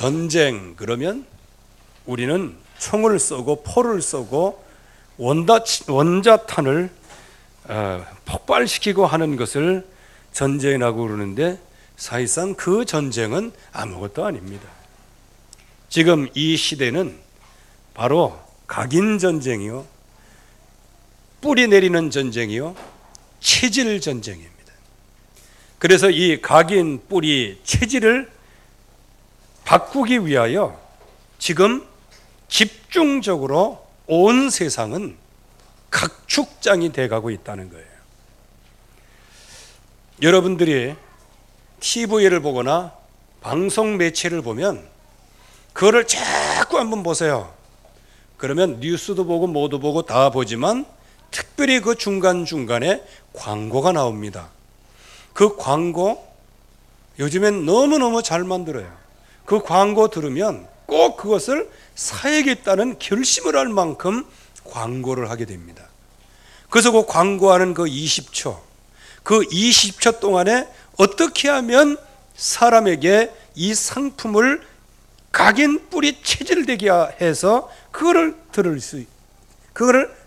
전쟁 그러면 우리는 총을 쏘고 포를 쏘고 원자탄을 폭발시키고 하는 것을 전쟁이라고 그러는데 사실상 그 전쟁은 아무것도 아닙니다. 지금 이 시대는 바로 각인 전쟁이요, 뿌리 내리는 전쟁이요, 체질 전쟁입니다. 그래서 이 각인, 뿌리, 체질을 바꾸기 위하여 지금 집중적으로 온 세상은 각축장이 돼가고 있다는 거예요. 여러분들이 TV를 보거나 방송 매체를 보면 그거를 자꾸 한번 보세요. 그러면 뉴스도 보고 뭐도 보고 다 보지만 특별히 그 중간중간에 광고가 나옵니다. 그 광고 요즘엔 너무너무 잘 만들어요. 그 광고 들으면 꼭 그것을 사야겠다는 결심을 할 만큼 광고를 하게 됩니다. 그래서 그 광고하는 그 20초, 그 20초 동안에 어떻게 하면 사람에게 이 상품을 각인 뿌리 체질되게 해서 그거를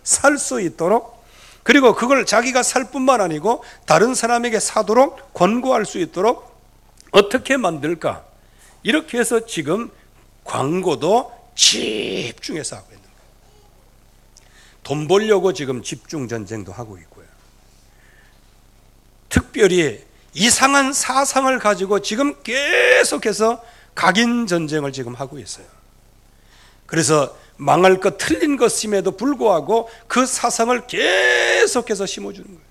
살 수 있도록, 그리고 그걸 자기가 살 뿐만 아니고 다른 사람에게 사도록 권고할 수 있도록 어떻게 만들까? 이렇게 해서 지금 광고도 집중해서 하고 있는 거예요. 돈 벌려고 지금 집중 전쟁도 하고 있고요. 특별히 이상한 사상을 가지고 지금 계속해서 각인 전쟁을 지금 하고 있어요. 그래서 망할 것 틀린 것임에도 불구하고 그 사상을 계속해서 심어주는 거예요.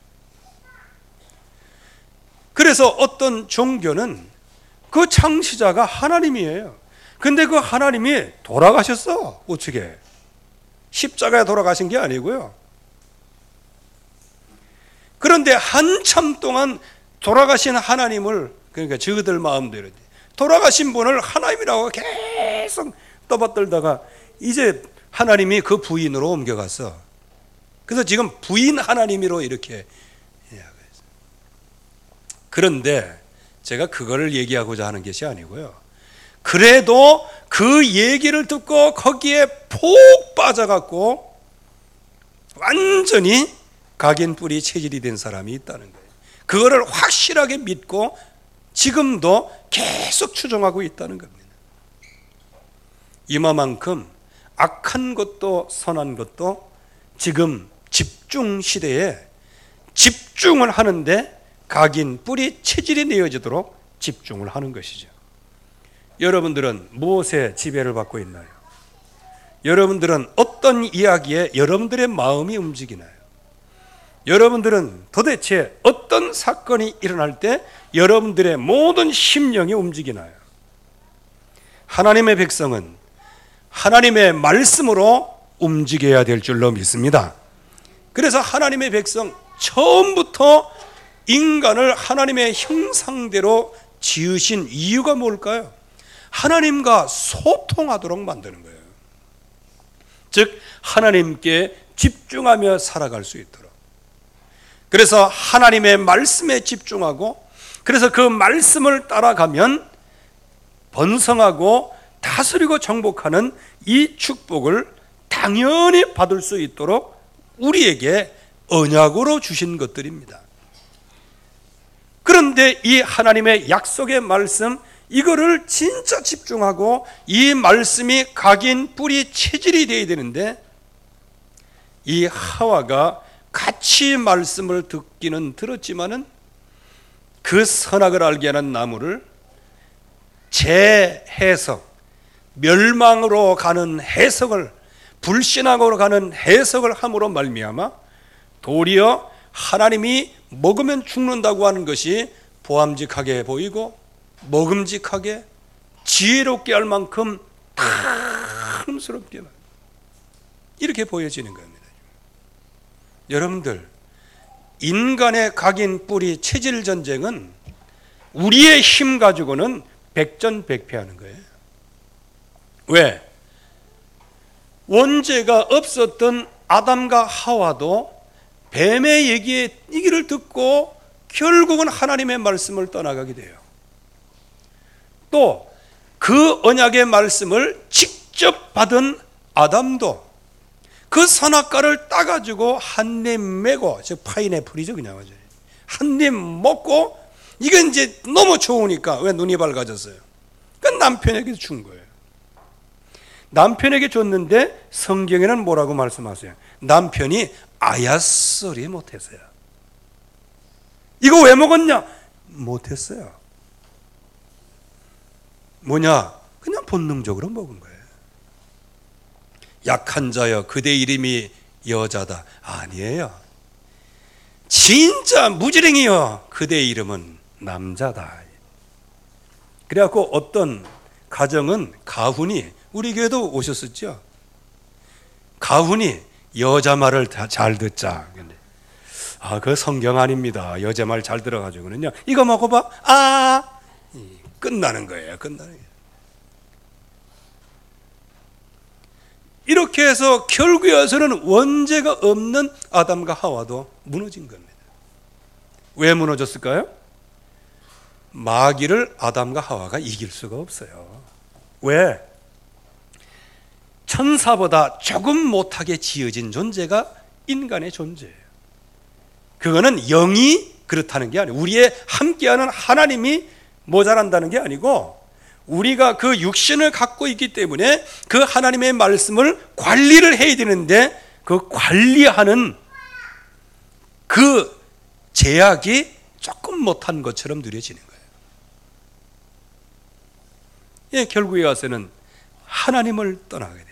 그래서 어떤 종교는 그 창시자가 하나님이에요. 근데 그 하나님이 돌아가셨어. 우측에 십자가에 돌아가신 게 아니고요. 그런데 한참 동안 돌아가신 하나님을, 그러니까 저들 마음대로 돌아가신 분을 하나님이라고 계속 떠받들다가 이제 하나님이 그 부인으로 옮겨갔어. 그래서 지금 부인 하나님으로 이렇게 이야기했어요. 그런데 제가 그거를 얘기하고자 하는 것이 아니고요. 그래도 그 얘기를 듣고 거기에 폭 빠져갖고 완전히 각인 뿌리 체질이 된 사람이 있다는 거예요. 그거를 확실하게 믿고 지금도 계속 추종하고 있다는 겁니다. 이마만큼 악한 것도 선한 것도 지금 집중 시대에 집중을 하는데 각인 뿌리 체질이 내어지도록 집중을 하는 것이죠. 여러분들은 무엇에 지배를 받고 있나요? 여러분들은 어떤 이야기에 여러분들의 마음이 움직이나요? 여러분들은 도대체 어떤 사건이 일어날 때 여러분들의 모든 심령이 움직이나요? 하나님의 백성은 하나님의 말씀으로 움직여야 될 줄로 믿습니다. 그래서 하나님의 백성 처음부터 인간을 하나님의 형상대로 지으신 이유가 뭘까요? 하나님과 소통하도록 만드는 거예요. 즉 하나님께 집중하며 살아갈 수 있도록. 그래서 하나님의 말씀에 집중하고, 그래서 그 말씀을 따라가면 번성하고 다스리고 정복하는 이 축복을 당연히 받을 수 있도록 우리에게 언약으로 주신 것들입니다. 그런데 이 하나님의 약속의 말씀, 이거를 진짜 집중하고 이 말씀이 각인 뿌리 체질이 되어야 되는데, 이 하와가 같이 말씀을 듣기는 들었지만은 그 선악을 알게 하는 나무를 재해석, 멸망으로 가는 해석을, 불신앙으로 가는 해석을 함으로 말미암아 도리어 하나님이 먹으면 죽는다고 하는 것이 보암직하게 보이고 먹음직하게 지혜롭게 할 만큼 탐스럽게 이렇게 보여지는 겁니다. 여러분들, 인간의 각인 뿌리 체질 전쟁은 우리의 힘 가지고는 백전백패하는 거예요. 왜? 원죄가 없었던 아담과 하와도 뱀의 얘기를 듣고 결국은 하나님의 말씀을 떠나가게 돼요. 또 그 언약의 말씀을 직접 받은 아담도 그 선악과를 따가지고 한 입 메고, 즉 파인애플이죠, 그냥 한 입 먹고, 이건 이제 너무 좋으니까 왜 눈이 밝아졌어요? 그 남편에게 준 거예요. 남편에게 줬는데 성경에는 뭐라고 말씀하세요? 남편이 아야소리 못했어요. 이거 왜 먹었냐? 못했어요. 뭐냐? 그냥 본능적으로 먹은 거예요. 약한 자여 그대 이름이 여자다. 아니에요. 진짜 무지랭이여 그대 이름은 남자다. 그래갖고 어떤 가정은 가훈이, 우리 교회도 오셨었죠? 가훈이 여자 말을 잘 듣자. 그 성경 아닙니다. 여자 말 잘 들어가지고는요, 이거 먹어봐. 끝나는 거예요. 끝나는 거예요. 이렇게 해서 결국에 와서는 원죄가 없는 아담과 하와도 무너진 겁니다. 왜 무너졌을까요? 마귀를 아담과 하와가 이길 수가 없어요. 왜? 천사보다 조금 못하게 지어진 존재가 인간의 존재예요. 그거는 영이 그렇다는 게 아니에요. 우리의 함께하는 하나님이 모자란다는 게 아니고, 우리가 그 육신을 갖고 있기 때문에 그 하나님의 말씀을 관리를 해야 되는데, 그 관리하는 그 제약이 조금 못한 것처럼 느껴지는 거예요. 결국에 가서는 하나님을 떠나게 돼요.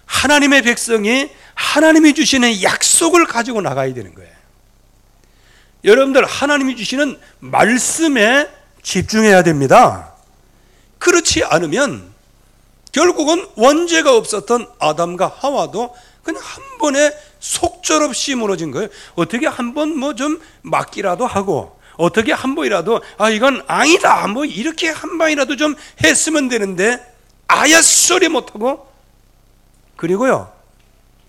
하나님의 백성이 하나님이 주시는 약속을 가지고 나가야 되는 거예요. 여러분들, 하나님이 주시는 말씀에 집중해야 됩니다. 그렇지 않으면 결국은 원죄가 없었던 아담과 하와도 그냥 한 번에 속절없이 무너진 거예요. 어떻게 한 번 뭐 좀 맞기라도 하고, 어떻게 한 번이라도 이건 아니다 뭐 이렇게 한 방이라도 좀 했으면 되는데 아야 소리 못하고, 그리고요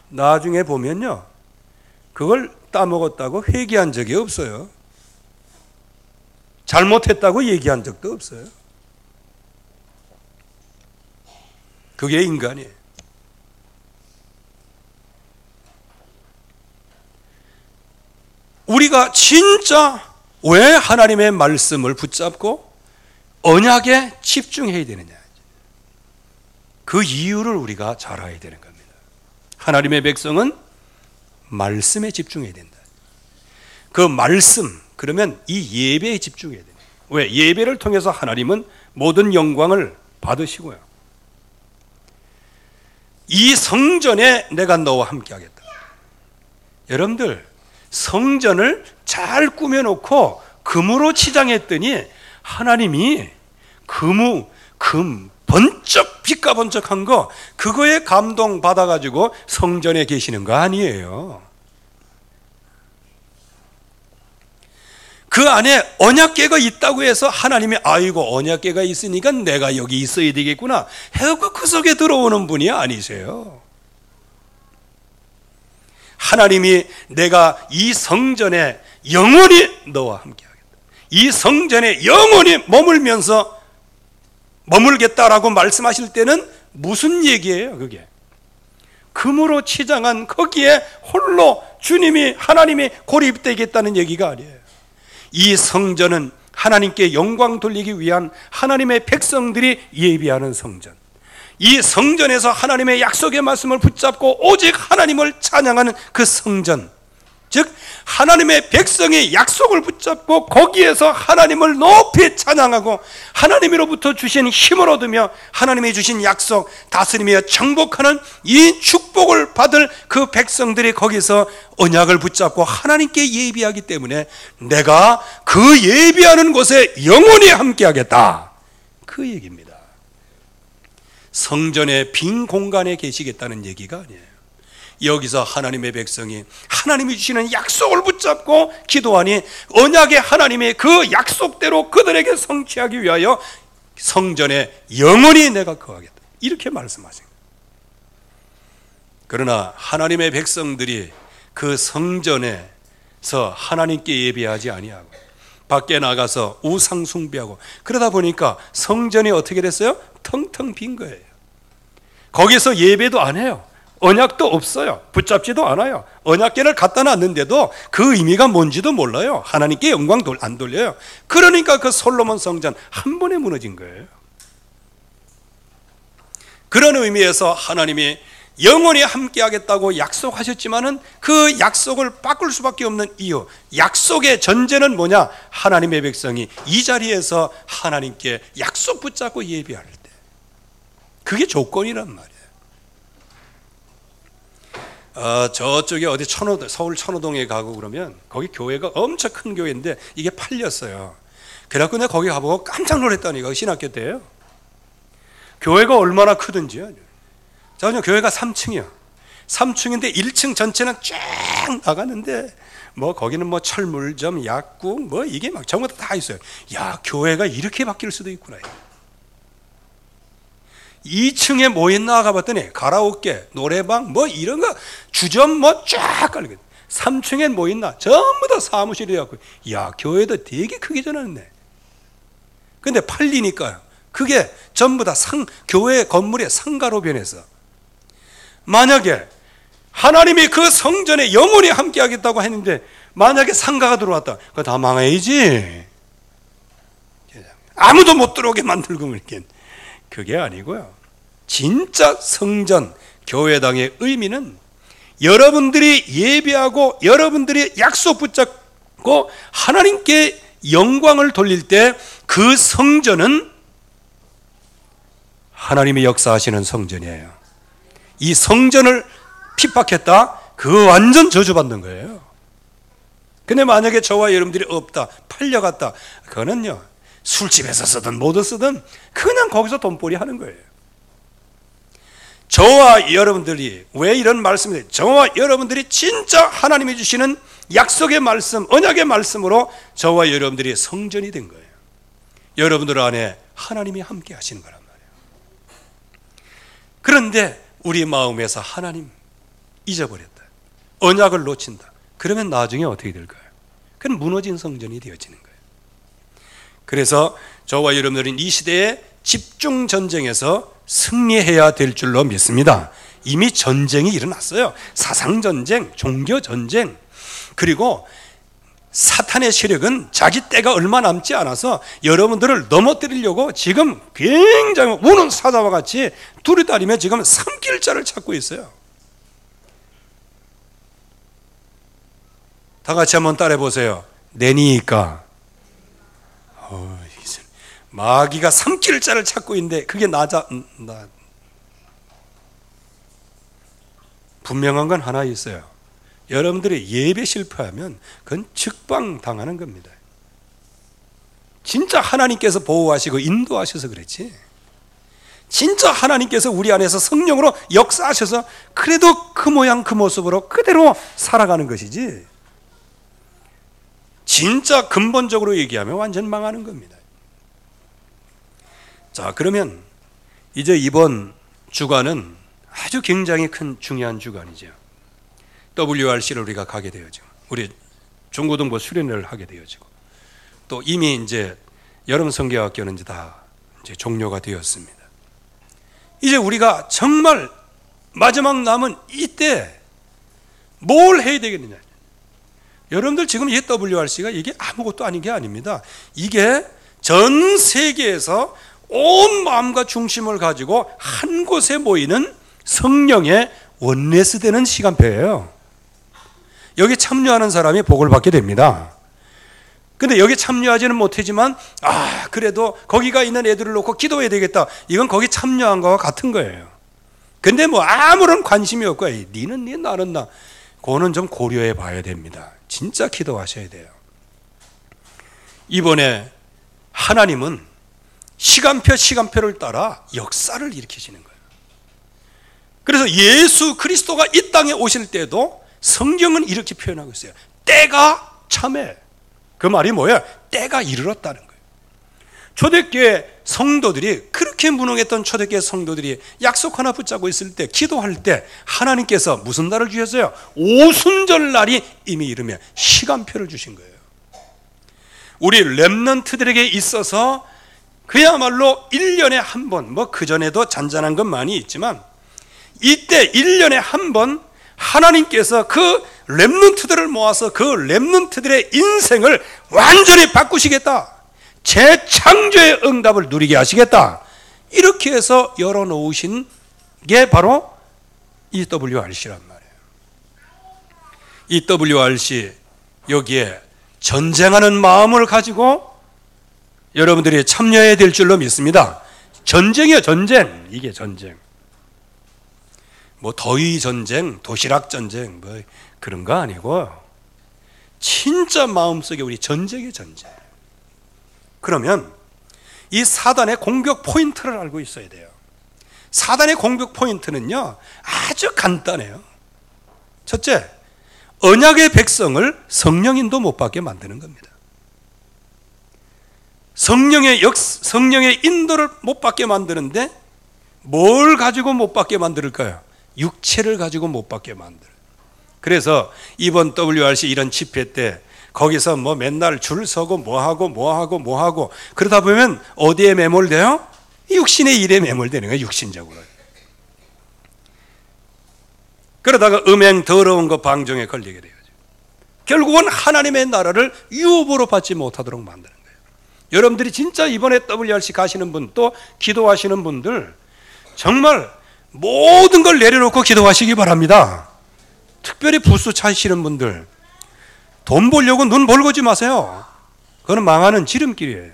나중에 보면요 그걸 따먹었다고 회개한 적이 없어요. 잘못했다고 얘기한 적도 없어요. 그게 인간이에요. 우리가 진짜 왜 하나님의 말씀을 붙잡고 언약에 집중해야 되느냐, 그 이유를 우리가 잘 알아야 되는 겁니다. 하나님의 백성은 말씀에 집중해야 된다. 그 말씀, 그러면 이 예배에 집중해야 됩니다. 왜? 예배를 통해서 하나님은 모든 영광을 받으시고요, 이 성전에 내가 너와 함께 하겠다. 여러분들, 성전을 잘 꾸며놓고 금으로 치장했더니 하나님이 금 번쩍 빛과 번쩍한 거, 그거에 감동 받아가지고 성전에 계시는 거 아니에요. 그 안에 언약궤가 있다고 해서 하나님이 아이고 언약궤가 있으니까 내가 여기 있어야 되겠구나 해서 그 속에 들어오는 분이 아니세요. 하나님이 내가 이 성전에 영원히 너와 함께 하겠다, 이 성전에 영원히 머물겠다라고 말씀하실 때는 무슨 얘기예요? 그게 금으로 치장한 거기에 홀로 주님이, 하나님이 고립되겠다는 얘기가 아니에요. 이 성전은 하나님께 영광 돌리기 위한 하나님의 백성들이 예비하는 성전, 이 성전에서 하나님의 약속의 말씀을 붙잡고 오직 하나님을 찬양하는 그 성전, 즉 하나님의 백성이 약속을 붙잡고 거기에서 하나님을 높이 찬양하고 하나님으로부터 주신 힘을 얻으며 하나님이 주신 약속, 다스리며 정복하는 이 축복을 받을 그 백성들이 거기서 언약을 붙잡고 하나님께 예비하기 때문에 내가 그 예비하는 곳에 영원히 함께하겠다, 그 얘기입니다. 성전의 빈 공간에 계시겠다는 얘기가 아니에요. 여기서 하나님의 백성이 하나님이 주시는 약속을 붙잡고 기도하니 언약의 하나님이 그 약속대로 그들에게 성취하기 위하여 성전에 영원히 내가 거하겠다, 이렇게 말씀하신 거예요. 그러나 하나님의 백성들이 그 성전에서 하나님께 예배하지 아니하고 밖에 나가서 우상 숭배하고 그러다 보니까 성전이 어떻게 됐어요? 텅텅 빈 거예요. 거기서 예배도 안 해요. 언약도 없어요. 붙잡지도 않아요. 언약궤를 갖다 놨는데도 그 의미가 뭔지도 몰라요. 하나님께 영광 안 돌려요. 그러니까 그 솔로몬 성전 한 번에 무너진 거예요. 그런 의미에서 하나님이 영원히 함께 하겠다고 약속하셨지만은 그 약속을 바꿀 수밖에 없는 이유, 약속의 전제는 뭐냐? 하나님의 백성이 이 자리에서 하나님께 약속 붙잡고 예배할 때, 그게 조건이란 말이에요. 저쪽에 어디 서울 천호동에 가고 그러면 거기 교회가 엄청 큰 교회인데 이게 팔렸어요. 그래갖고 내가 거기 가보고 깜짝 놀랐다니까. 신학교 때예요. 교회가 얼마나 크든지요. 자, 그냥 교회가 3층이요. 3층인데 1층 전체는 쫙 나가는데 뭐 거기는 뭐 철물점, 약국 뭐 이게 막 전부 다 있어요. 야, 교회가 이렇게 바뀔 수도 있구나. 2층에 뭐 있나 가봤더니 가라오케, 노래방 뭐 이런 거 주점 뭐 쫙 깔리고 3층엔 뭐 있나 전부 다 사무실이 갖고 야, 교회도 되게 크게 전화했네. 근데 팔리니까요. 그게 전부 다 교회 건물의 상가로 변해서 만약에 하나님이 그 성전에 영원히 함께 하겠다고 했는데 만약에 상가가 들어왔다. 그거 다 망해야지. 아무도 못 들어오게 만들고 이렇게. 그게 아니고요. 진짜 성전, 교회당의 의미는 여러분들이 예배하고 여러분들이 약속 붙잡고 하나님께 영광을 돌릴 때 그 성전은 하나님이 역사하시는 성전이에요. 이 성전을 핍박했다? 그거 완전 저주받는 거예요. 근데 만약에 저와 여러분들이 없다, 팔려갔다, 그거는요, 술집에서 쓰든 뭐든 쓰든 그냥 거기서 돈벌이 하는 거예요. 저와 여러분들이 왜 이런 말씀을 해요? 저와 여러분들이 진짜 하나님이 주시는 약속의 말씀, 언약의 말씀으로 저와 여러분들이 성전이 된 거예요. 여러분들 안에 하나님이 함께 하시는 거란 말이에요. 그런데 우리 마음에서 하나님 잊어버렸다, 언약을 놓친다, 그러면 나중에 어떻게 될까요? 그건 무너진 성전이 되어지는 거예요. 그래서 저와 여러분들은 이 시대에 집중 전쟁에서 승리해야 될 줄로 믿습니다. 이미 전쟁이 일어났어요. 사상 전쟁, 종교 전쟁. 그리고 사탄의 세력은 자기 때가 얼마 남지 않아서 여러분들을 넘어뜨리려고 지금 굉장히 우는 사자와 같이 두리다리며 지금 삼킬 자를 찾고 있어요. 다 같이 한번 따라해 보세요. 내니까. 마귀가 삼킬 자를 찾고 있는데 그게 분명한 건 하나 있어요. 여러분들이 예배 실패하면 그건 즉방당하는 겁니다. 진짜 하나님께서 보호하시고 인도하셔서 그랬지, 진짜 하나님께서 우리 안에서 성령으로 역사하셔서 그래도 그 모양 그 모습으로 그대로 살아가는 것이지, 진짜 근본적으로 얘기하면 완전 망하는 겁니다. 자, 그러면 이제 이번 주간은 아주 굉장히 큰 중요한 주간이죠. WRC를 우리가 가게 되어지고, 우리 중고등부 수련회를 하게 되어지고, 또 이미 이제 여름 성경학교는 다 종료가 되었습니다. 이제 우리가 정말 마지막 남은 이때 뭘 해야 되겠느냐? 여러분들 지금 이 WRC가 이게 아무것도 아닌 게 아닙니다. 이게 전 세계에서 온 마음과 중심을 가지고 한 곳에 모이는 성령의 원내스 되는 시간표예요. 여기 참여하는 사람이 복을 받게 됩니다. 근데 여기 참여하지는 못하지만 그래도 거기가 있는 애들을 놓고 기도해야 되겠다, 이건 거기 참여한 거와 같은 거예요. 근데 뭐 아무런 관심이 없고 니는 니 나는 나, 그거는 좀 고려해 봐야 됩니다. 진짜 기도하셔야 돼요. 이번에 하나님은 시간표를 따라 역사를 일으키시는 거예요. 그래서 예수 그리스도가 이 땅에 오실 때도 성경은 이렇게 표현하고 있어요. 때가 참해. 그 말이 뭐야? 때가 이르렀다는 거예요. 초대교회 성도들이, 그렇게 무능했던 초대교회 성도들이 약속 하나 붙잡고 있을 때, 기도할 때 하나님께서 무슨 날을 주셨어요? 오순절 날이 이미 이르면 시간표를 주신 거예요. 우리 렘넌트들에게 있어서 그야말로 1년에 한 번, 뭐 그전에도 잔잔한 건 많이 있지만 이때 1년에 한 번 하나님께서 그 렘넌트들을 모아서 그 렘넌트들의 인생을 완전히 바꾸시겠다, 재창조의 응답을 누리게 하시겠다, 이렇게 해서 열어놓으신 게 바로 EWRC란 말이에요. EWRC, 여기에 전쟁하는 마음을 가지고 여러분들이 참여해야 될 줄로 믿습니다. 전쟁이에요, 전쟁. 이게 전쟁. 뭐 더위 전쟁, 도시락 전쟁, 뭐 그런 거 아니고 진짜 마음속에 우리 전쟁의 전쟁. 그러면 이 사단의 공격 포인트를 알고 있어야 돼요. 사단의 공격 포인트는요, 아주 간단해요. 첫째, 언약의 백성을 성령인도 못 받게 만드는 겁니다. 성령의 인도를 못 받게 만드는데 뭘 가지고 못 받게 만들까요? 육체를 가지고 못 받게 만들어요. 그래서 이번 WRC 이런 집회 때 거기서 뭐 맨날 줄 서고 뭐 하고 그러다 보면 어디에 매몰돼요? 육신의 일에 매몰되는 거예요. 육신적으로. 그러다가 음행 더러운 거 방종에 걸리게 돼요. 결국은 하나님의 나라를 유업으로 받지 못하도록 만드는 거예요. 여러분들이 진짜 이번에 WRC 가시는 분, 또 기도하시는 분들 정말 모든 걸 내려놓고 기도하시기 바랍니다. 특별히 부스 차시는 분들, 돈 벌려고 눈 벌고지 마세요. 그건 망하는 지름길이에요.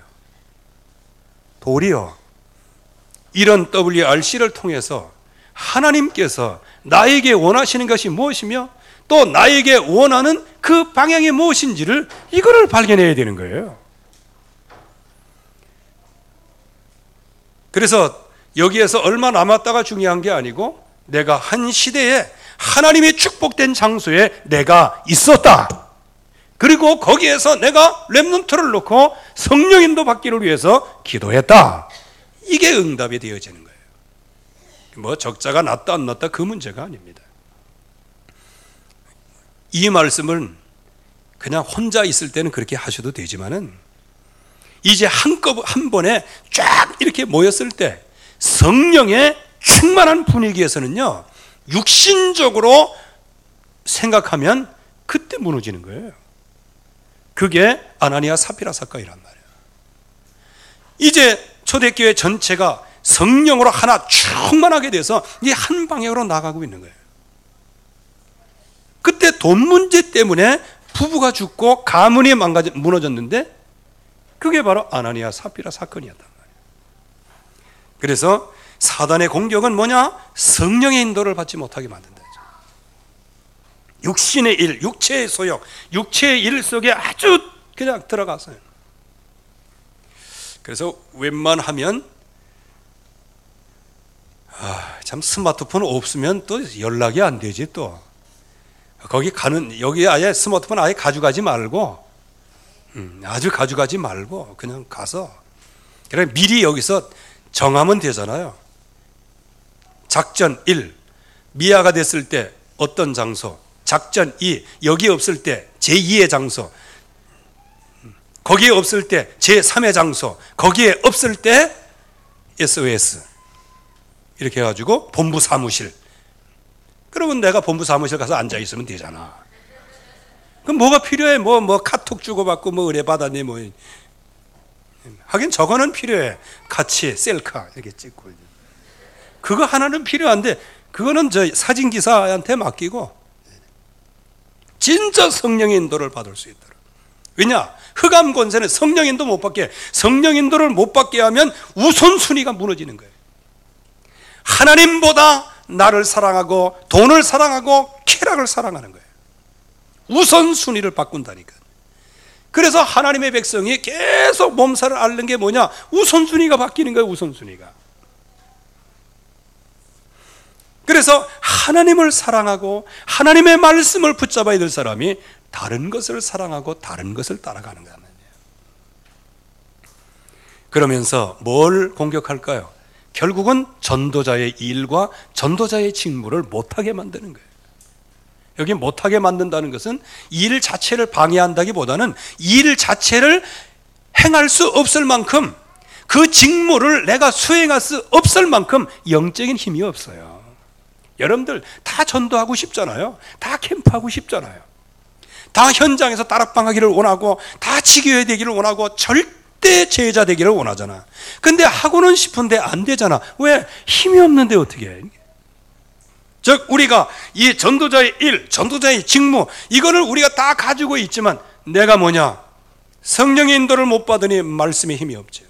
도리어 이런 WRC를 통해서 하나님께서 나에게 원하시는 것이 무엇이며 또 나에게 원하는 그 방향이 무엇인지를 이거를 발견해야 되는 거예요. 그래서 여기에서 얼마 남았다가 중요한 게 아니고 내가 한 시대에 하나님의 축복된 장소에 내가 있었다. 그리고 거기에서 내가 렘넌트를 놓고 성령인도 받기를 위해서 기도했다. 이게 응답이 되어지는 거예요. 뭐 적자가 났다 안 났다 그 문제가 아닙니다. 이 말씀은 그냥 혼자 있을 때는 그렇게 하셔도 되지만은 이제 한 번에 쫙 이렇게 모였을 때 성령의 충만한 분위기에서는요, 육신적으로 생각하면 그때 무너지는 거예요. 그게 아나니아 사피라 사건이란 말이에요. 이제 초대교회 전체가 성령으로 하나 충만하게 돼서 이제 한 방향으로 나가고 있는 거예요. 그때 돈 문제 때문에 부부가 죽고 가문이 무너졌는데 그게 바로 아나니아 사피라 사건이었단 말이에요. 그래서 사단의 공격은 뭐냐? 성령의 인도를 받지 못하게 만든다. 육신의 일, 육체의 소욕, 육체의 일 속에 아주 그냥 들어가서요. 그래서 웬만하면 참 스마트폰 없으면 또 연락이 안 되지. 또 여기 아예 스마트폰 아예 가져가지 말고 아주 가져가지 말고 그냥 가서 그래 미리 여기서 정하면 되잖아요. 작전 1, 미아가 됐을 때 어떤 장소, 작전 2, 여기 없을 때 제2의 장소, 거기에 없을 때 제3의 장소, 거기에 없을 때 SOS 이렇게 해가지고 본부 사무실. 그러면 내가 본부 사무실 가서 앉아 있으면 되잖아. 그럼 뭐가 필요해? 뭐 카톡 주고받고 뭐 의뢰 받았니 뭐. 하긴 저거는 필요해. 같이 셀카 이렇게 찍고. 그거 하나는 필요한데 그거는 저 사진기사한테 맡기고 진짜 성령의 인도를 받을 수 있도록. 왜냐? 흑암 권세는 성령 인도 못 받게, 성령 인도를 못 받게 하면 우선순위가 무너지는 거예요. 하나님보다 나를 사랑하고 돈을 사랑하고 쾌락을 사랑하는 거예요. 우선순위를 바꾼다니까. 그래서 하나님의 백성이 계속 몸살을 앓는 게 뭐냐? 우선순위가 바뀌는 거예요. 우선순위가. 그래서 하나님을 사랑하고 하나님의 말씀을 붙잡아야 될 사람이 다른 것을 사랑하고 다른 것을 따라가는 거예요. 그러면서 뭘 공격할까요? 결국은 전도자의 일과 전도자의 직무를 못하게 만드는 거예요. 여기 못하게 만든다는 것은 일 자체를 방해한다기보다는 일 자체를 행할 수 없을 만큼, 그 직무를 내가 수행할 수 없을 만큼 영적인 힘이 없어요. 여러분들 다 전도하고 싶잖아요. 다 캠프하고 싶잖아요. 다 현장에서 다락방하기를 원하고, 다 지교회 되기를 원하고, 절대 제자 되기를 원하잖아. 근데 하고는 싶은데 안 되잖아. 왜? 힘이 없는데 어떻게 해? 즉 우리가 이 전도자의 일, 전도자의 직무, 이거를 우리가 다 가지고 있지만 내가 뭐냐? 성령의 인도를 못 받으니 말씀에 힘이 없지.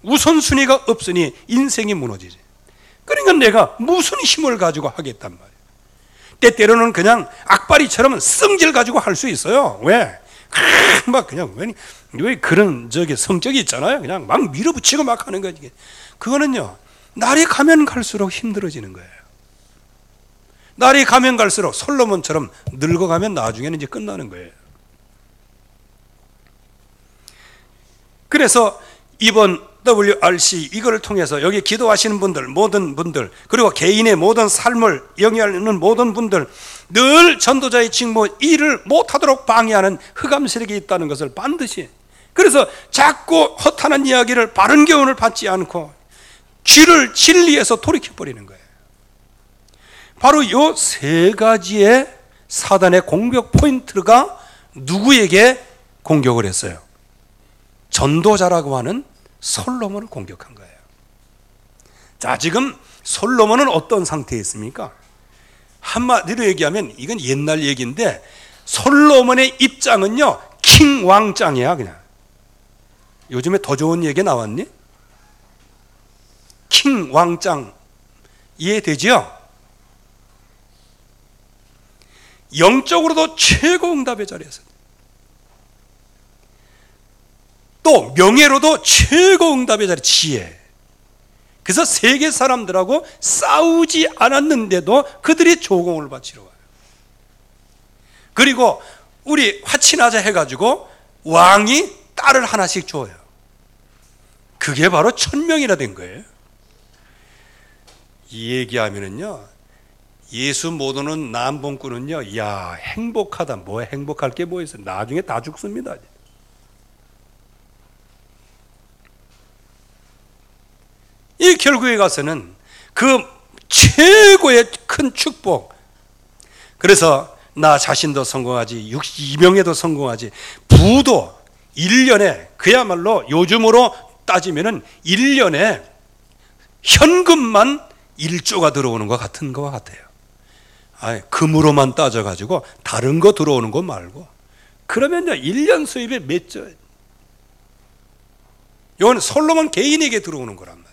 우선순위가 없으니 인생이 무너지지. 그러니까 내가 무슨 힘을 가지고 하겠단 말이야. 때때로는 그냥 악바리처럼 성질 가지고 할 수 있어요. 왜? 막 그냥 왜 그런 성격이 있잖아요. 그냥 막 밀어붙이고 막 하는 거지. 그거는요, 날이 가면 갈수록 힘들어지는 거예요. 날이 가면 갈수록 솔로몬처럼 늙어가면 나중에는 이제 끝나는 거예요. 그래서 이번 WRC 이거를 통해서 여기 기도하시는 분들, 모든 분들, 그리고 개인의 모든 삶을 영위하는 모든 분들, 늘 전도자의 직무 일을 못하도록 방해하는 흑암 세력이 있다는 것을 반드시, 그래서 자꾸 허탄한 이야기를, 바른 교훈을 받지 않고 귀를 진리에서 돌이켜버리는 거예요. 바로 이 세 가지의 사단의 공격 포인트가 누구에게 공격을 했어요? 전도자라고 하는 솔로몬을 공격한 거예요. 자, 지금 솔로몬은 어떤 상태에 있습니까? 한마디로 얘기하면 이건 옛날 얘기인데, 솔로몬의 입장은요, 킹 왕짱이야. 그냥 요즘에 더 좋은 얘기 나왔니? 킹 왕짱 이해되죠? 영적으로도 최고 응답의 자리에서, 또 명예로도 최고 응답의 자리, 지혜. 그래서 세계 사람들하고 싸우지 않았는데도 그들이 조공을 바치러 와요. 그리고 우리 화친하자 해가지고 왕이 딸을 하나씩 줘요. 그게 바로 1000명이나 된 거예요. 이 얘기하면은요, 예수 못 오는 남봉꾼은요, 야, 행복하다. 뭐 행복할 게 뭐 있어? 나중에 다 죽습니다. 이 결국에 가서는 그 최고의 큰 축복. 그래서 나 자신도 성공하지, 62명에도 성공하지, 부도 1년에, 그야말로 요즘으로 따지면은 1년에 현금만 1조가 들어오는 것 같은 것 같아요. 아니, 금으로만 따져가지고 다른 거 들어오는 거 말고. 그러면요, 1년 수입에 몇 조? 이건 솔로몬 개인에게 들어오는 거란 말이에요.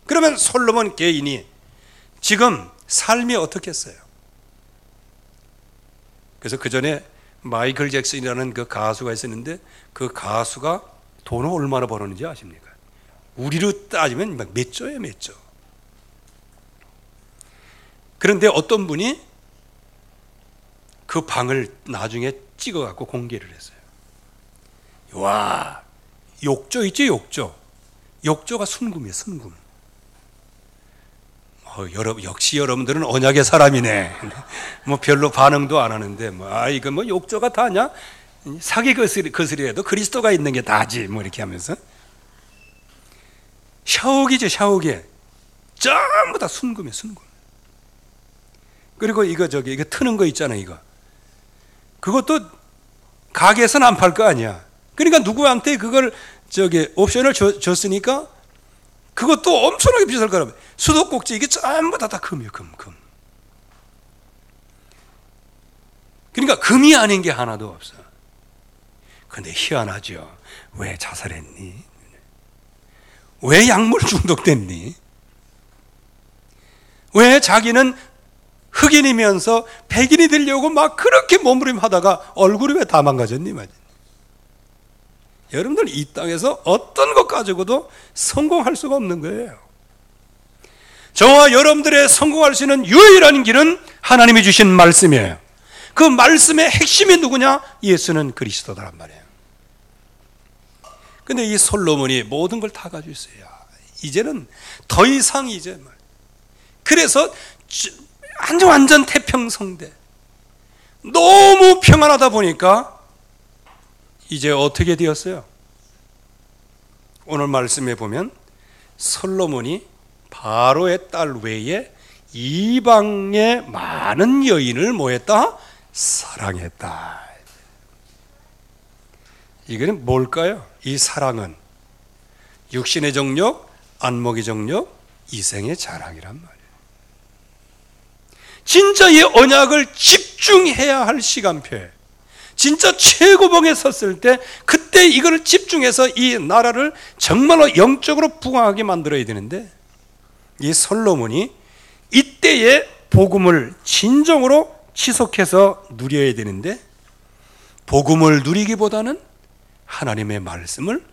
그러면 솔로몬 개인이 지금 삶이 어떻겠어요? 그래서 그 전에 마이클 잭슨이라는 그 가수가 있었는데, 그 가수가 돈을 얼마나 벌었는지 아십니까? 우리로 따지면 막 몇 조예요, 몇 조. 그런데 어떤 분이 그 방을 나중에 찍어갖고 공개를 했어요. 와, 욕조 있지, 욕조. 욕조가 순금이에요, 순금. 역시 여러분들은 언약의 사람이네. 뭐 별로 반응도 안 하는데, 이거 뭐 욕조가 다냐? 사기 거스리에도 그리스도가 있는 게 다지. 뭐 이렇게 하면서. 샤워기죠, 샤워기. 전부 다 순금이에요, 순금. 그리고 이거 트는 거 있잖아요, 이거. 그것도 가게에서는 안 팔 거 아니야. 그러니까 누구한테 그걸 옵션을 줬으니까 그것도 엄청나게 비쌀 거라면. 수도꼭지 이게 전부 다 금이에요, 금. 그러니까 금이 아닌 게 하나도 없어. 근데 희한하죠. 왜 자살했니? 왜 약물 중독됐니? 왜 자기는 흑인이면서 백인이 되려고 막 그렇게 몸부림하다가 얼굴이 왜 다 망가졌니? 여러분들 이 땅에서 어떤 것 가지고도 성공할 수가 없는 거예요. 저와 여러분들의 성공할 수 있는 유일한 길은 하나님이 주신 말씀이에요. 그 말씀의 핵심이 누구냐? 예수는 그리스도다란 말이에요. 근데 이 솔로몬이 모든 걸 다 가지고 있어요. 이제는 더 이상 그래서 완전 태평성대. 너무 평안하다 보니까 이제 어떻게 되었어요? 오늘 말씀에 보면 솔로몬이 바로의 딸 외에 이방의 많은 여인을 뭐했다? 사랑했다. 이거는 뭘까요? 이 사랑은 육신의 정욕, 안목의 정욕, 이생의 자랑이란 말이에요. 진짜 이 언약을 집중해야 할 시간표에 진짜 최고봉에 섰을 때 그때 이걸 집중해서 이 나라를 정말로 영적으로 부강하게 만들어야 되는데 이 솔로몬이 이때의 복음을 진정으로 지속해서 누려야 되는데 복음을 누리기보다는 하나님의 말씀을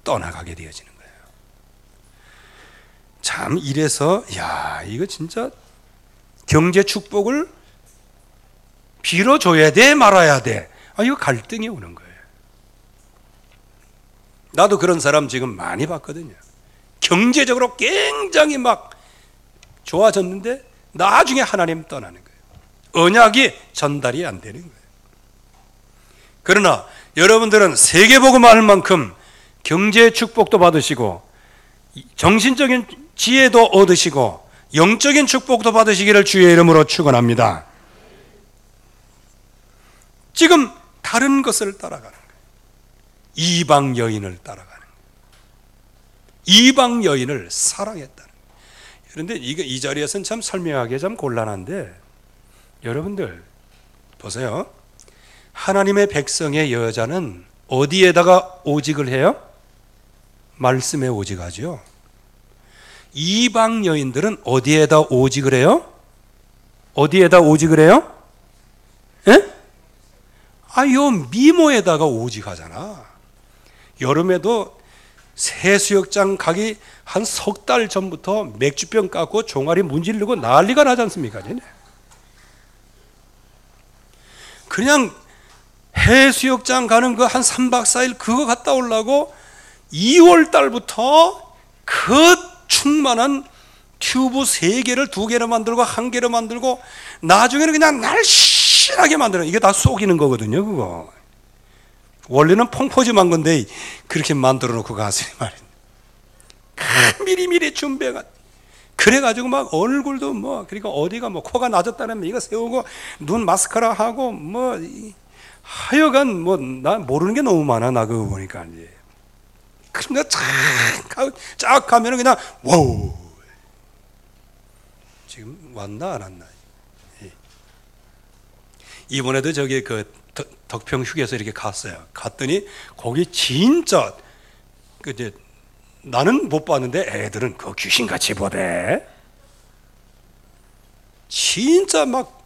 떠나가게 되어지는 거예요. 참 이래서 이거 진짜 경제 축복을 빌어줘야 돼 말아야 돼. 이거 갈등이 오는 거예요. 나도 그런 사람 지금 많이 봤거든요. 경제적으로 굉장히 막 좋아졌는데 나중에 하나님 떠나는 거예요. 언약이 전달이 안 되는 거예요. 그러나 여러분들은 세계복음 할 만큼 경제 축복도 받으시고 정신적인 지혜도 얻으시고 영적인 축복도 받으시기를 주의 이름으로 축원합니다. 지금 다른 것을 따라가는 거예요. 이방 여인을 따라가는 거예요. 이방 여인을 사랑했다는 거예요. 그런데 이 자리에서는 참 설명하기 참 곤란한데 여러분들 보세요. 하나님의 백성의 여자는 어디에다가 오직을 해요? 말씀에 오직하죠. 이방 여인들은 어디에다 오직을 해요? 어디에다 오직을 해요? 예? 요 미모에다가 오직하잖아. 여름에도 해수욕장 가기 한 석 달 전부터 맥주병 깎고 종아리 문지르고 난리가 나지 않습니까? 그냥 해수욕장 가는 거 한 3박 4일 그거 갔다 오려고 2월 달부터 그 충만한 튜브 3개를 2개로 만들고 1개로 만들고 나중에는 그냥 날씬하게 만드는 이게 다 속이는 거거든요. 그거 원래는 펑퍼짐한 건데 그렇게 만들어 놓고 가세요 말이에요. 미리미리 준비해가 그래가지고 막 얼굴도 그러니까 어디가 코가 낮았다는 이거 세우고 눈 마스카라 하고 하여간 나 모르는 게 너무 많아. 나 그거 보니까 이제 그러니까 쫙 가면은 그냥 와우. 지금 왔나 안 왔나? 이번에도 저기 그 덕평 휴게소 이렇게 갔어요. 갔더니 거기 진짜 이제 나는 못 봤는데 애들은 그 귀신같이 보대. 진짜 막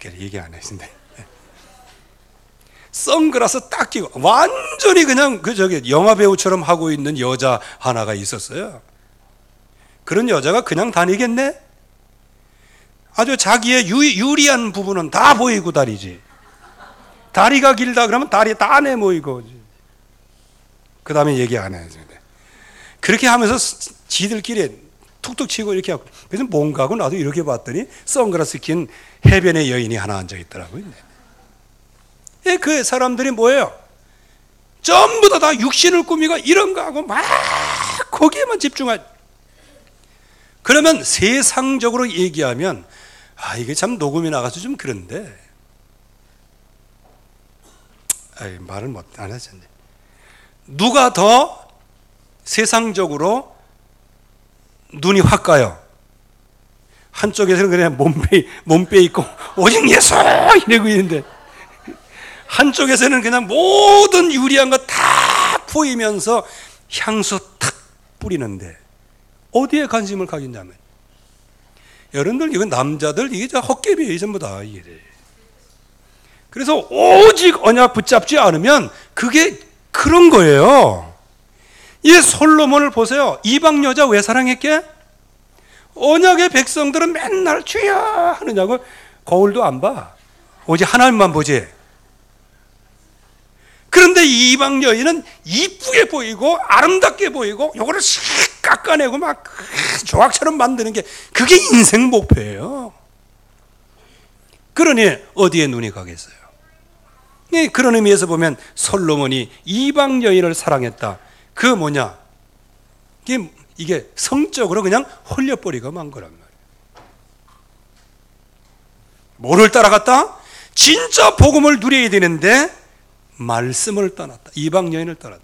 얘기 안 했는데 선글라스 딱 끼고 완전히 그냥 저기 영화 배우처럼 하고 있는 여자 하나가 있었어요. 그런 여자가 그냥 다니겠네? 아주 자기의 유리한 부분은 다 보이고 다니지. 다리가 길다 그러면 다리 다 내모이고. 그 다음에 얘기 안 해요. 그렇게 하면서 지들끼리 툭툭 치고 이렇게 하고. 그래서 뭔가 하고 나도 이렇게 봤더니 선글라스 낀 해변의 여인이 하나 앉아 있더라고요. 그 사람들이 뭐예요? 전부 다 육신을 꾸미고 이런 거 하고 막 거기에만 집중하죠. 그러면 세상적으로 얘기하면 이게 참 녹음이 나가서 좀 그런데 말을 안 하셨네. 누가 더 세상적으로 눈이 확 가요? 한쪽에서는 그냥 몸빼 있고 오직 예수 이러고 있는데 한쪽에서는 그냥 모든 유리한 거 다 보이면서 향수 탁 뿌리는데 어디에 관심을 가겠냐면 여러분들 이건 남자들 이게 헛개비예요 전부 다 이게. 그래서 오직 언약 붙잡지 않으면 그게 그런 거예요. 이 솔로몬을 보세요. 이방 여자 왜 사랑했게? 언약의 백성들은 맨날 주여 하느냐고 거울도 안 봐. 오직 하나님만 보지. 그런데 이방 여인은 이쁘게 보이고 아름답게 보이고 요거를 싹 깎아내고 막 조각처럼 만드는 게 그게 인생 목표예요. 그러니 어디에 눈이 가겠어요? 그런 의미에서 보면 솔로몬이 이방 여인을 사랑했다. 그 뭐냐? 이게 성적으로 그냥 홀려버리고 만 거란 말이에요. 뭐를 따라갔다? 진짜 복음을 누려야 되는데 말씀을 떠났다. 이방 여인을 떠났다.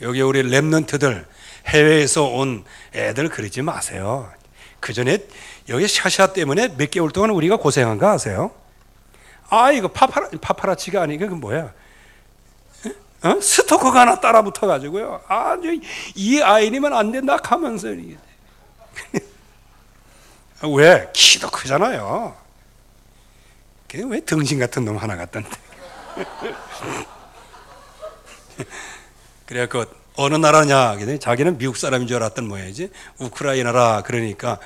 여기 우리 랩런트들, 해외에서 온 애들 그러지 마세요. 그 전에 여기 샤샤 때문에 몇 개월 동안 우리가 고생한 거 아세요? 이거 파파라치가 아니고 그 뭐야? 스토커가 하나 따라 붙어가지고요. 이 아이니면 안 된다 하면서. 왜? 키도 크잖아요. 왜 등신 같은 놈 하나 같던데. 그래갖고 어느 나라냐? 자기는 미국 사람인 줄 알았던 모양이지. 우크라이나라 그러니까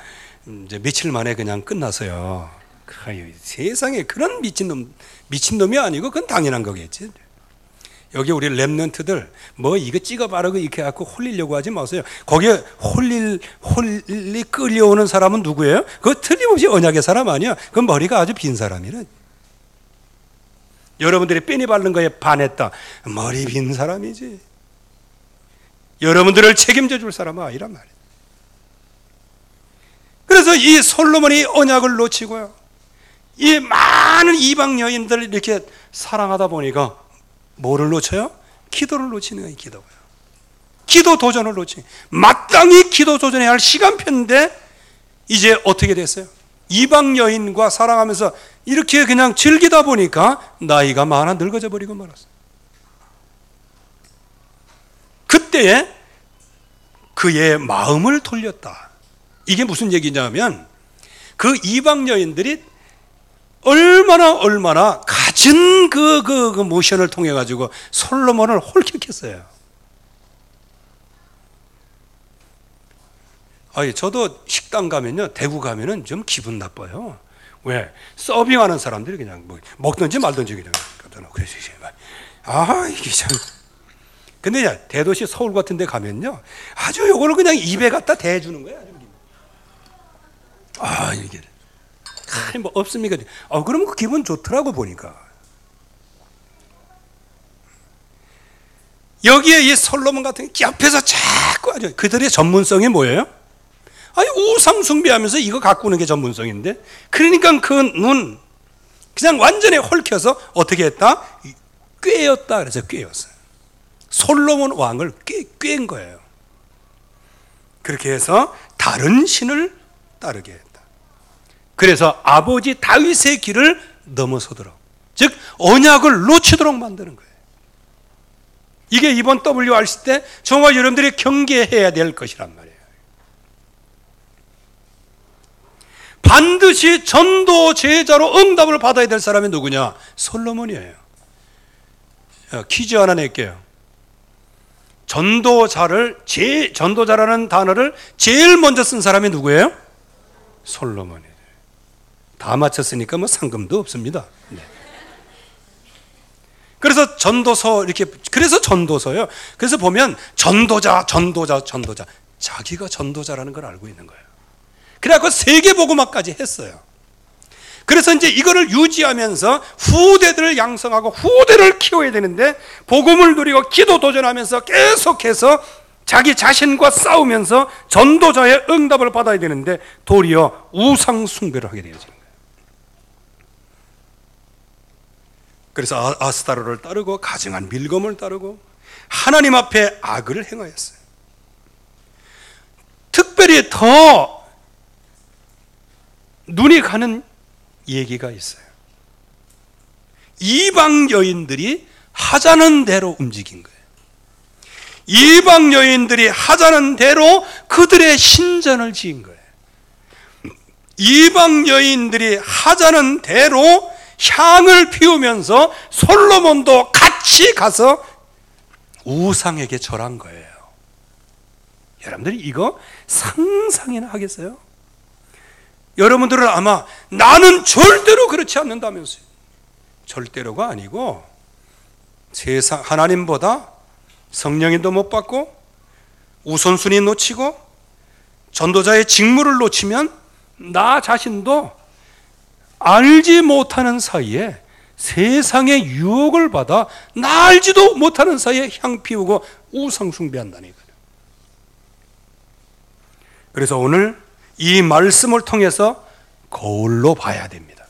이제 며칠 만에 그냥 끝났어요. 세상에 그런 미친놈이 아니고 그건 당연한 거겠지. 여기 우리 랩런트들 뭐 이거 찍어 바르고 이렇게 갖고 홀리려고 하지 마세요. 거기에 홀리 끌려오는 사람은 누구예요? 그거 틀림없이 언약의 사람 아니야. 그건 머리가 아주 빈 사람이래. 여러분들이 빼니 바른 거에 반했다. 머리 빈 사람이지. 여러분들을 책임져 줄 사람은 아니란 말이에요. 그래서 이 솔로몬이 언약을 놓치고요. 이 많은 이방 여인들을 이렇게 사랑하다 보니까 뭐를 놓쳐요? 기도를 놓치는 거예요. 기도고요. 기도 도전을 놓치. 마땅히 기도 도전해야 할 시간표인데 이제 어떻게 됐어요? 이방 여인과 사랑하면서 이렇게 그냥 즐기다 보니까 나이가 많아 늙어져 버리고 말았어요. 그때에 그의 마음을 돌렸다. 이게 무슨 얘기냐면 그 이방 여인들이 얼마나 갖은 그 모션을 통해 가지고 솔로몬을 홀켰겠어요. 저도 식당 가면요, 대구 가면은 좀 기분 나빠요. 왜? 서빙하는 사람들이 그냥 먹든지 말든지 그냥 갖다 놓고 이게 참. 근데 대도시 서울 같은 데 가면요, 아주 요거를 그냥 입에 갖다 대주는 거예요. 이게. 뭐 없습니까? 그러면 그 기분 좋더라고 보니까. 여기에 이 솔로몬 같은 게 앞에서 자꾸 아주 그들의 전문성이 뭐예요? 우상 숭배하면서 이거 가꾸는 게 전문성인데, 그러니까 그 눈 그냥 완전히 홀켜서 어떻게 했다? 꿰었다. 그래서 꿰었어요. 솔로몬 왕을 꿰은 거예요. 그렇게 해서 다른 신을 따르게 했다. 그래서 아버지 다윗의 길을 넘어서도록, 즉 언약을 놓치도록 만드는 거예요. 이게 이번 WRC 때 정말 여러분들이 경계해야 될 것이란 말이에요. 반드시 전도 제자로 응답을 받아야 될 사람이 누구냐? 솔로몬이에요. 퀴즈 하나 낼게요. 전도자라는 단어를 제일 먼저 쓴 사람이 누구예요? 솔로몬이에요. 다 맞췄으니까 뭐 상금도 없습니다. 네. 그래서 그래서 전도서요. 그래서 보면 전도자. 자기가 전도자라는 걸 알고 있는 거예요. 그래갖고 세계복음화까지 했어요. 그래서 이제 이거를 유지하면서 후대들을 양성하고 후대를 키워야 되는데, 복음을 누리고 기도 도전하면서 계속해서 자기 자신과 싸우면서 전도자의 응답을 받아야 되는데 도리어 우상 숭배를 하게 되어지는 거예요. 그래서 아스타로를 따르고 가증한 밀검을 따르고 하나님 앞에 악을 행하였어요. 특별히 더 눈이 가는 얘기가 있어요. 이방 여인들이 하자는 대로 움직인 거예요. 이방 여인들이 하자는 대로 그들의 신전을 지은 거예요. 이방 여인들이 하자는 대로 향을 피우면서 솔로몬도 같이 가서 우상에게 절한 거예요. 여러분들이 이거 상상이나 하겠어요? 여러분들은 아마 나는 절대로 그렇지 않는다면서요. 절대로가 아니고 세상 하나님보다 성령인도 못 받고 우선순위 놓치고 전도자의 직무를 놓치면 나 자신도 알지 못하는 사이에 세상의 유혹을 받아 나 알지도 못하는 사이에 향 피우고 우상 숭배한다니까요. 그래서 오늘 이 말씀을 통해서 거울로 봐야 됩니다.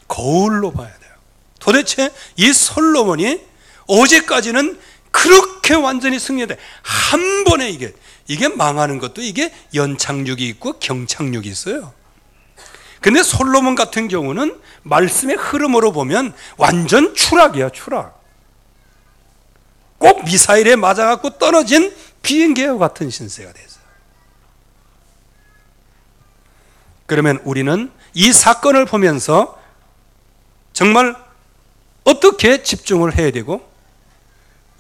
거울로 봐야 돼요. 도대체 이 솔로몬이 어제까지는 그렇게 완전히 승리돼 한 번에 이게 망하는 것도 이게 연착륙이 있고 경착륙이 있어요. 근데 솔로몬 같은 경우는 말씀의 흐름으로 보면 완전 추락이야, 추락. 꼭 미사일에 맞아갖고 떨어진 비행기와 같은 신세가 됐어요. 그러면 우리는 이 사건을 보면서 정말 어떻게 집중을 해야 되고,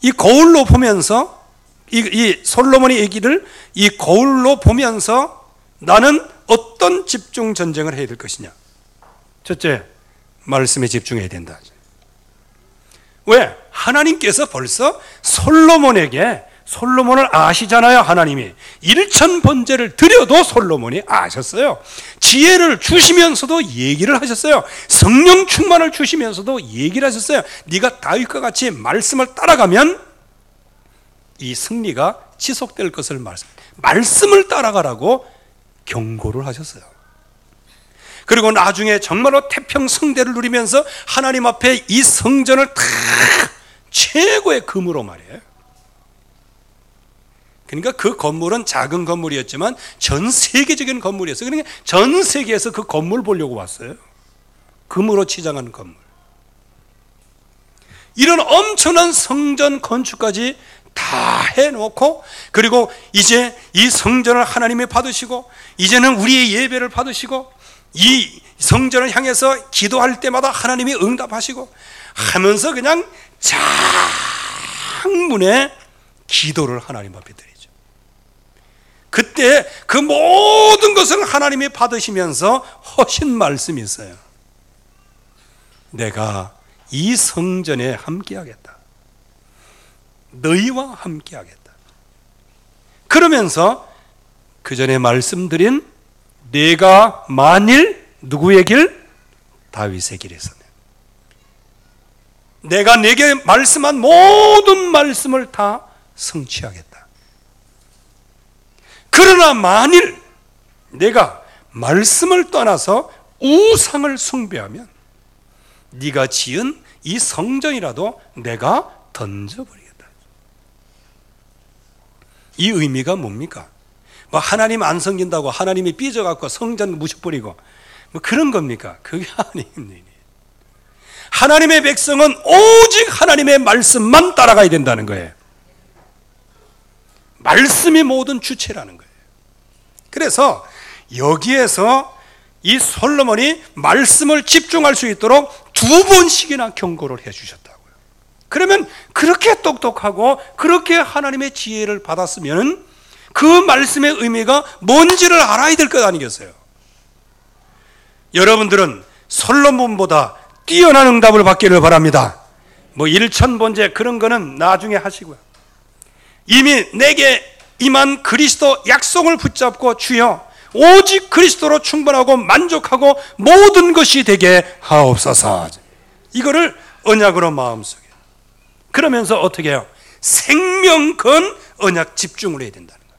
이 거울로 보면서 이 솔로몬의 얘기를 이 거울로 보면서 나는 어떤 집중 전쟁을 해야 될 것이냐. 첫째, 말씀에 집중해야 된다. 왜? 하나님께서 벌써 솔로몬을 아시잖아요. 하나님이 일천번제를 드려도 솔로몬이 아셨어요. 지혜를 주시면서도 얘기를 하셨어요. 성령 충만을 주시면서도 얘기를 하셨어요. 네가 다윗과 같이 말씀을 따라가면 이 승리가 지속될 것을 말씀을 따라가라고 경고를 하셨어요. 그리고 나중에 정말로 태평성대를 누리면서 하나님 앞에 이 성전을 다 최고의 금으로 말이에요. 그러니까 그 건물은 작은 건물이었지만 전 세계적인 건물이었어요. 그러니까 전 세계에서 그 건물 보려고 왔어요. 금으로 치장한 건물. 이런 엄청난 성전 건축까지 다 해놓고, 그리고 이제 이 성전을 하나님이 받으시고, 이제는 우리의 예배를 받으시고, 이 성전을 향해서 기도할 때마다 하나님이 응답하시고 하면서 그냥 장문의 기도를 하나님 앞에 드리죠. 그때 그 모든 것을 하나님이 받으시면서 하신 말씀이 있어요. 내가 이 성전에 함께하겠다. 너희와 함께하겠다. 그러면서 그 전에 말씀드린 내가 만일 누구의 길? 다윗의 길에 서면 내가 내게 말씀한 모든 말씀을 다 성취하겠다. 그러나 만일 내가 말씀을 떠나서 우상을 숭배하면 네가 지은 이 성전이라도 내가 던져버리겠다. 이 의미가 뭡니까? 뭐 하나님 안 섬긴다고 하나님이 삐져갖고 성전 무셔버리고 뭐 그런 겁니까? 그게 아닙니다. 하나님의 백성은 오직 하나님의 말씀만 따라가야 된다는 거예요. 말씀이 모든 주체라는 거예요. 그래서 여기에서 이 솔로몬이 말씀을 집중할 수 있도록 2번씩이나 경고를 해주셨다고요. 그러면 그렇게 똑똑하고 그렇게 하나님의 지혜를 받았으면 그 말씀의 의미가 뭔지를 알아야 될 것 아니겠어요? 여러분들은 솔로몬보다 뛰어난 응답을 받기를 바랍니다. 뭐 일천번제 그런 거는 나중에 하시고요. 이미 내게 임한 그리스도 약속을 붙잡고 주여 오직 그리스도로 충분하고 만족하고 모든 것이 되게 하옵소서. 이거를 언약으로 마음속에. 그러면서 어떻게 해요? 생명 건 언약 집중을 해야 된다는 거예요.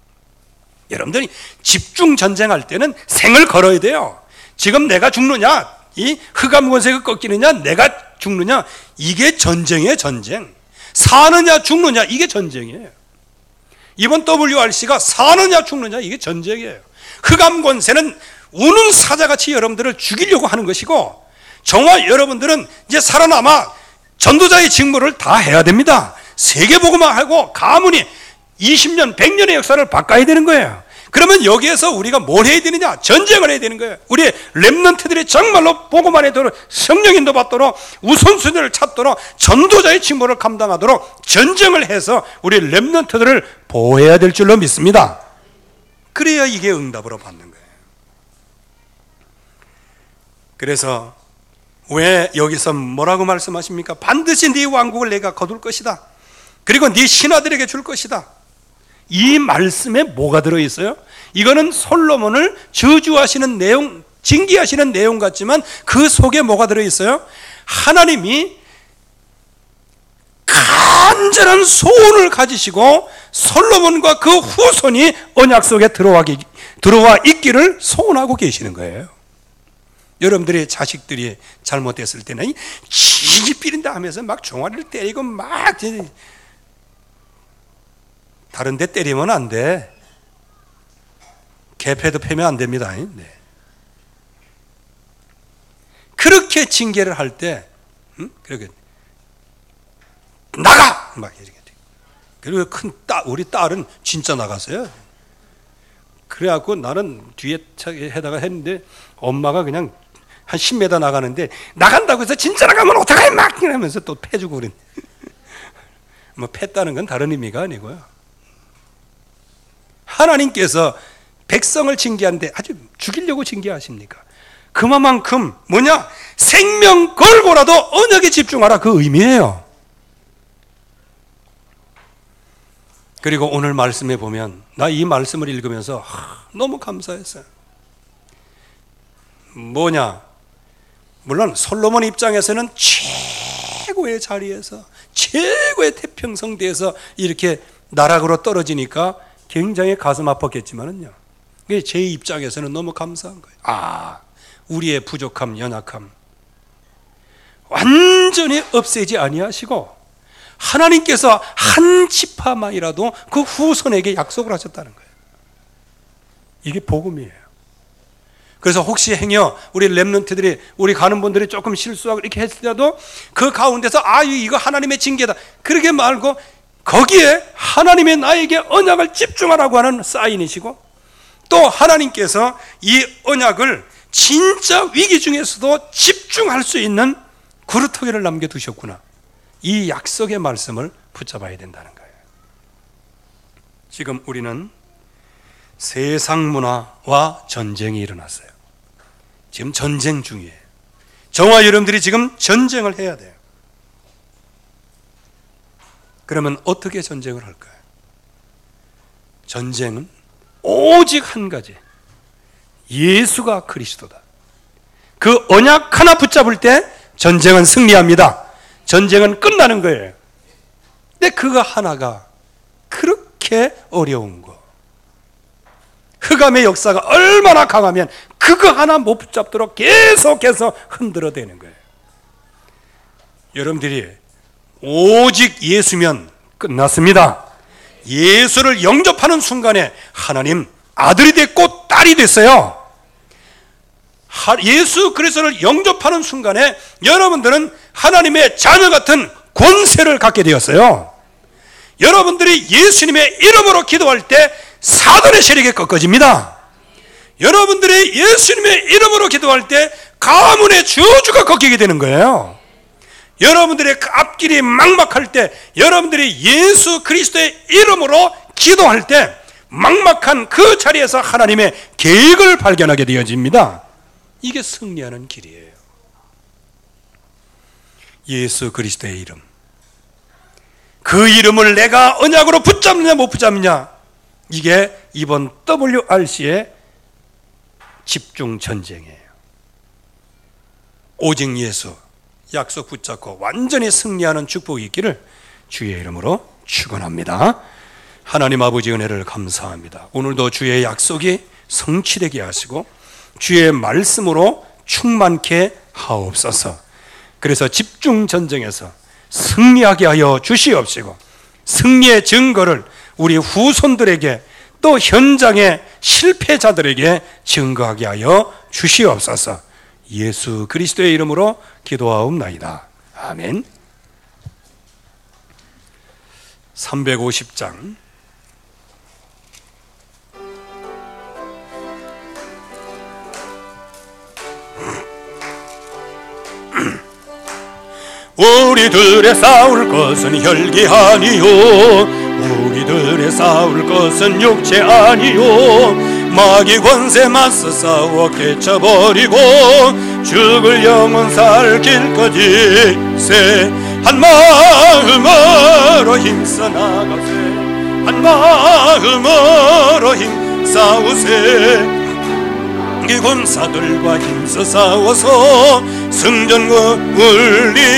여러분들이 집중 전쟁할 때는 생을 걸어야 돼요. 지금 내가 죽느냐, 이 흑암 권세가 꺾이느냐, 내가 죽느냐, 이게 전쟁이에요. 전쟁. 사느냐 죽느냐, 이게 전쟁이에요. 이번 WRC가 사느냐 죽느냐, 이게 전쟁이에요. 흑암 권세는 우는 사자같이 여러분들을 죽이려고 하는 것이고, 정말 여러분들은 이제 살아남아 전도자의 직무를 다 해야 됩니다. 세계복음화하고 가문이 20년, 100년의 역사를 바꿔야 되는 거예요. 그러면 여기에서 우리가 뭘 해야 되느냐? 전쟁을 해야 되는 거예요. 우리 렘넌트들이 정말로 복음만 해도록 성령 인도 받도록 우선순위를 찾도록 전도자의 직무를 감당하도록 전쟁을 해서 우리 렘넌트들을 보호해야 될 줄로 믿습니다. 그래야 이게 응답으로 받는 거예요. 그래서 왜 여기서 뭐라고 말씀하십니까? 반드시 네 왕국을 내가 거둘 것이다. 그리고 네 신하들에게 줄 것이다. 이 말씀에 뭐가 들어있어요? 이거는 솔로몬을 저주하시는 내용 징계하시는 내용 같지만 그 속에 뭐가 들어있어요? 하나님이 간절한 소원을 가지시고 솔로몬과 그 후손이 언약 속에 들어와 있기를 소원하고 계시는 거예요. 여러분들의 자식들이 잘못됐을 때는 지지 삐린다 하면서 막 종아리를 때리고 막 다른 데 때리면 안 돼. 개패도 패면 안 됩니다. 네. 그렇게 징계를 할 때 그렇게 나가! 막 이렇게 돼. 그리고 우리 딸은 진짜 나갔어요. 그래갖고 나는 뒤에 해다가 했는데 엄마가 그냥 한 10m 나가는데 나간다고 해서 진짜 나가면 어떡해! 막 이러면서 또 패주고 그랬네. 뭐 패다는 건 다른 의미가 아니고요. 하나님께서 백성을 징계하는데 아주 죽이려고 징계하십니까? 그만큼 뭐냐? 생명 걸고라도 언약에 집중하라, 그 의미예요. 그리고 오늘 말씀에 보면 나 이 말씀을 읽으면서 너무 감사했어요. 뭐냐? 물론 솔로몬 입장에서는 최고의 자리에서 최고의 태평성대에서 이렇게 나락으로 떨어지니까 굉장히 가슴 아팠겠지만은요, 제 입장에서는 너무 감사한 거예요. 우리의 부족함, 연약함 완전히 없애지 아니하시고 하나님께서 한 지파만이라도 그 후손에게 약속을 하셨다는 거예요. 이게 복음이에요. 그래서 혹시 행여 우리 렘넌트들이, 우리 가는 분들이 조금 실수하고 이렇게 했더라도 그 가운데서 이거 하나님의 징계다, 그러게 말고 거기에 하나님의 나에게 언약을 집중하라고 하는 사인이시고, 또 하나님께서 이 언약을 진짜 위기 중에서도 집중할 수 있는 구루터기를 남겨두셨구나, 이 약속의 말씀을 붙잡아야 된다는 거예요. 지금 우리는 세상 문화와 전쟁이 일어났어요. 지금 전쟁 중이에요. 저와 여러분들이 지금 전쟁을 해야 돼요. 그러면 어떻게 전쟁을 할까요? 전쟁은 오직 한 가지, 예수가 그리스도다. 그 언약 하나 붙잡을 때 전쟁은 승리합니다. 전쟁은 끝나는 거예요. 근데 그거 하나가 그렇게 어려운 거, 흑암의 역사가 얼마나 강하면 그거 하나 못 붙잡도록 계속해서 흔들어대는 거예요. 여러분들이 오직 예수면 끝났습니다. 예수를 영접하는 순간에 하나님 아들이 됐고 딸이 됐어요. 예수 그리스도를 영접하는 순간에 여러분들은 하나님의 자녀 같은 권세를 갖게 되었어요. 여러분들이 예수님의 이름으로 기도할 때 사단의 세력이 꺾어집니다. 여러분들이 예수님의 이름으로 기도할 때 가문의 저주가 꺾이게 되는 거예요. 여러분들의 앞길이 막막할 때, 여러분들이 예수 그리스도의 이름으로 기도할 때 막막한 그 자리에서 하나님의 계획을 발견하게 되어집니다. 이게 승리하는 길이에요. 예수 그리스도의 이름, 그 이름을 내가 언약으로 붙잡느냐 못 붙잡느냐, 이게 이번 WRC의 집중 전쟁이에요. 오직 예수 약속 붙잡고 완전히 승리하는 축복이 있기를 주의 이름으로 축원합니다. 하나님 아버지 은혜를 감사합니다. 오늘도 주의 약속이 성취되게 하시고 주의 말씀으로 충만케 하옵소서. 그래서 집중 전쟁에서 승리하게 하여 주시옵시고, 승리의 증거를 우리 후손들에게, 또 현장의 실패자들에게 증거하게 하여 주시옵소서. 예수 그리스도의 이름으로 기도하옵나이다. 아멘. 350장 우리들의 싸울 것은 혈기 아니요, 우리들의 싸울 것은 육체 아니요, 마귀 권세 맞서 싸워 깨쳐버리고 죽을 영혼 살 길까지 세 한 마음으로 힘써 나가세, 한 마음으로 힘 싸우세. 이 군사들과 힘써 싸워서 승전과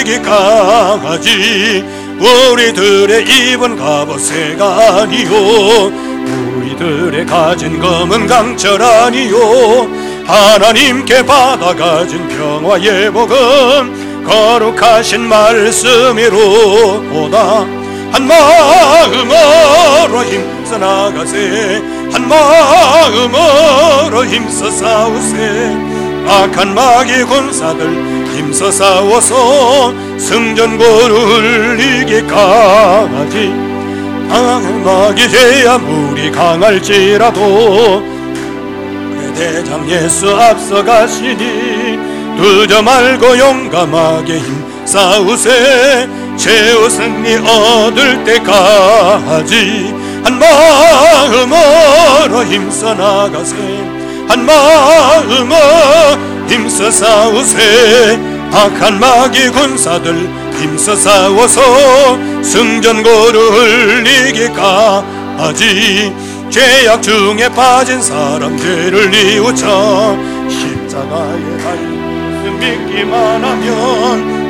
울리기까지 우리들의 입은 갑옷새가 아니요 우리들의 가진 검은 강철 아니요 하나님께 받아가진 평화의 복음 거룩하신 말씀이로다. 한 마음으로 힘써 나가세 한 마음으로 힘써 싸우세 악한 마귀 군사들 힘써 싸워서 승전고를 울리기까지 악한 마귀 죄야 무리 강할지라도 그의 대장 예수 앞서가시니 두저 말고 용감하게 힘 싸우세 최후 승리 얻을 때까지 한 마음으로 힘써 나가세 한 마음으로 힘써 싸우세 악한 마귀 군사들 힘써 싸워서 승전고를 흘리기까지 죄악 중에 빠진 사람 죄를 뉘우쳐 십자가에 달린 믿기만 하면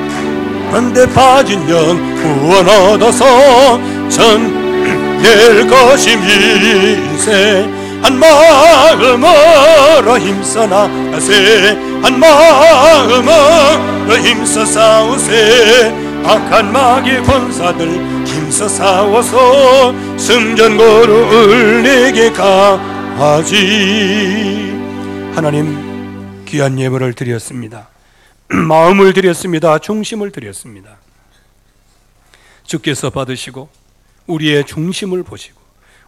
한데 빠진 영 구원 얻어서 전될 것임일세 한 마음으로 힘써 나가세 한 마음으로 힘써 싸우세 악한 마귀 군사들 힘써 싸워서 승전고를 울리기까지. 하나님 귀한 예물을 드렸습니다. 마음을 드렸습니다. 중심을 드렸습니다. 주께서 받으시고 우리의 중심을 보시고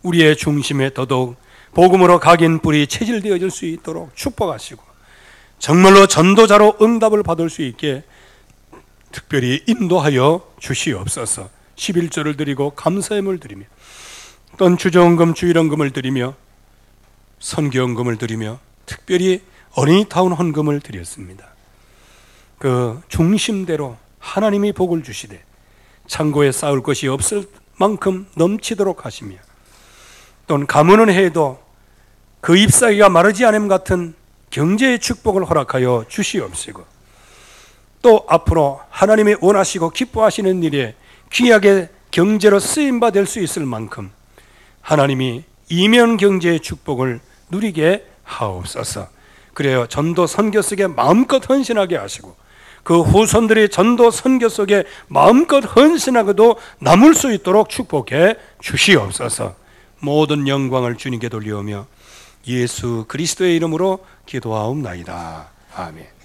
우리의 중심에 더더욱 복음으로 각인 뿌리 체질되어질 수 있도록 축복하시고 정말로 전도자로 응답을 받을 수 있게 특별히 인도하여 주시옵소서. 11조를 드리고 감사함을 드리며 또는 주정금 주일헌금을 드리며 선교헌금을 드리며 특별히 어린이타운 헌금을 드렸습니다. 그 중심대로 하나님이 복을 주시되 창고에 쌓을 것이 없을 만큼 넘치도록 하시며 또는 가문은 해도 그 잎사귀가 마르지 않음 같은 경제의 축복을 허락하여 주시옵시고 또 앞으로 하나님이 원하시고 기뻐하시는 일에 귀하게 경제로 쓰임받아 될 수 있을 만큼 하나님이 이면 경제의 축복을 누리게 하옵소서. 그래요 전도 선교 속에 마음껏 헌신하게 하시고 그 후손들이 전도 선교 속에 마음껏 헌신하고도 남을 수 있도록 축복해 주시옵소서. 모든 영광을 주님께 돌려오며 예수 그리스도의 이름으로 기도하옵나이다. 아멘.